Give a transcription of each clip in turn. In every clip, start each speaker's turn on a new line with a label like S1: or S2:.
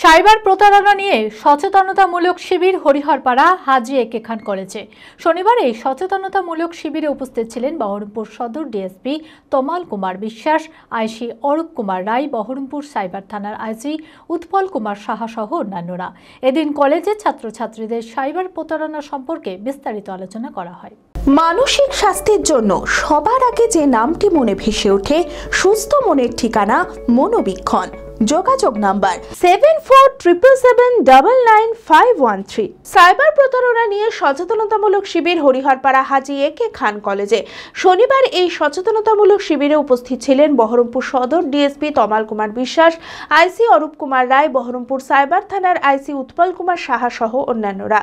S1: Cyber প্রতারণা নিয়ে সচেতনতামূলক শিবির হরিহরপাড়া হাজী একে খান কলেজে। শনিবার এই সচেতনতামূলক শিবিরে উপস্থিত ছিলেন বহরমপুর সদর ডিএসপি তমাল কুমার বিশ্বাস, আইসি অরূপ কুমার রায়, বহরমপুর সাইবার থানার আইসি উৎপল কুমার সাহা সহ অন্যান্যরা। এদিন কলেজের ছাত্রছাত্রীদের সাইবার প্রতারণা সম্পর্কে বিস্তারিত আলোচনা করা হয়।
S2: মানসিক স্বাস্থ্যের জন্য সবার আগে যে নামটি মনে ভেসে ওঠে, সুস্থ মনের ঠিকানা মনোবীক্ষণ। যোগাযোগ নাম্বার 7477799513। সাইবার প্রতারণা নিয়ে সচেতনতামূলক শিবির হরিহরপাড়া হাজী একে খান কলেজে। শনিবার এই সচেতনতামূলক শিবিরে উপস্থিত ছিলেন বহরমপুর সদর ডিএসপি তমাল কুমার বিশ্বাস, আইসি অরূপ কুমার রায়, বহরমপুর সাইবার থানার আইসি উৎপল কুমার সাহা সহ অন্যান্যরা।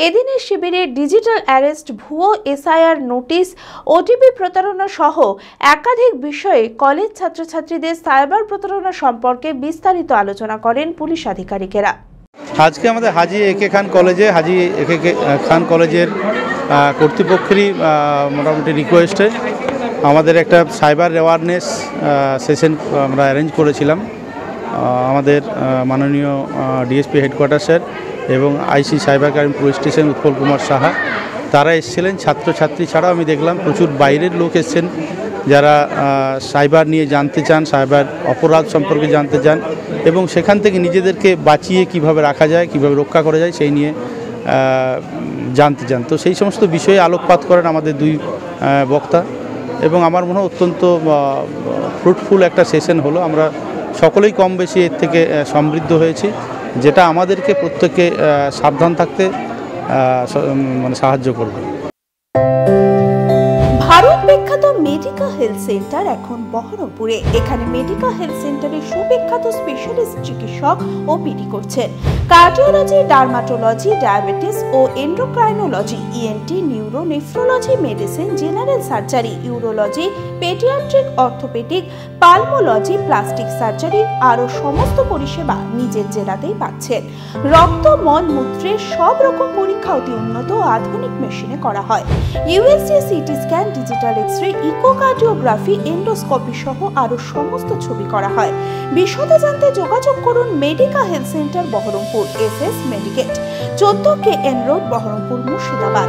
S2: এদিনের শিবিরে ডিজিটাল অ্যারেস্ট, ভুয়ো এসআইআর নোটিশ, ওটিপি প্রতারণা সহ একাধিক বিষয়ে কলেজ ছাত্রছাত্রীদের সাইবার প্রতারণা সম্পর্কে বিস্তারিত আলোচনা করেন পুলিশ আধিকারিকেরা।
S3: আজকে আমাদের হাজী একে খান কলেজে খান কলেজের কর্তৃপক্ষেরই মোটামুটি রিকোয়েস্টে আমাদের একটা সাইবার অ্যাওয়ারনেস সেশন আমরা অ্যারেঞ্জ করেছিলাম। আমাদের মাননীয় ডিএসপি হেডকোয়ার্টার্সের এবং IC cyber crime police station Utpal Kumar Saha তারা এসেছিলেন। ছাত্রছাত্রী ছাড়াও আমি দেখলাম প্রচুর বাইরের লোক এসেছেন যারা সাইবার নিয়ে জানতে চান, সাইবার অপরাধ সম্পর্কে জানতে চান এবং সেখান থেকে নিজেদেরকে বাঁচিয়ে কিভাবে রাখা যায়, কিভাবে রক্ষা করা যায় সেই নিয়ে জানতে চান। তো সেই সমস্ত বিষয়ে আলোকপাত করেন আমাদের দুই বক্তা এবং আমার মনে হয় অত্যন্ত ফ্রুটফুল একটা সেশন হলো। আমরা সকলেই কম বেশি এর থেকে সমৃদ্ধ হয়েছি, যেটা আমাদেরকে প্রত্যেককে সাবধান থাকতে সাহায্য করবে।
S2: ভারত বিখ্যাত মেডিকা হেলথ সেন্টার এখন বহরমপুরে। এখানে মেডিকা হেলথ সেন্টারে সুবিখ্যাত স্পেশালিস্ট চিকিৎসক ওপিডি করছেন। কার্ডিওলজি, ডার্মাটোলজি, ডায়াবেটিস ও endocrinology, ENT, neuro, nephrology, medicine, general surgery, urology, paediatric, orthopaedic, pulmonology, plastic surgery আরও সমস্ত পরিষেবা নিজের জেলাতেই পাচ্ছেন। রক্ত, মল, মূত্রের সব রকম পরীক্ষা অতি উন্নত ও আধুনিক মেশিনে করা হয়। USG, CT scan, digital X-ray, echocardiography, endoscopy সহ আরও সমস্ত ছবি করা হয়। বিশদে জানতে যোগাযোগ করুন Medica health centre Baharampur, SS Medicate, 14 KN road, Baharampur, Murshidabad.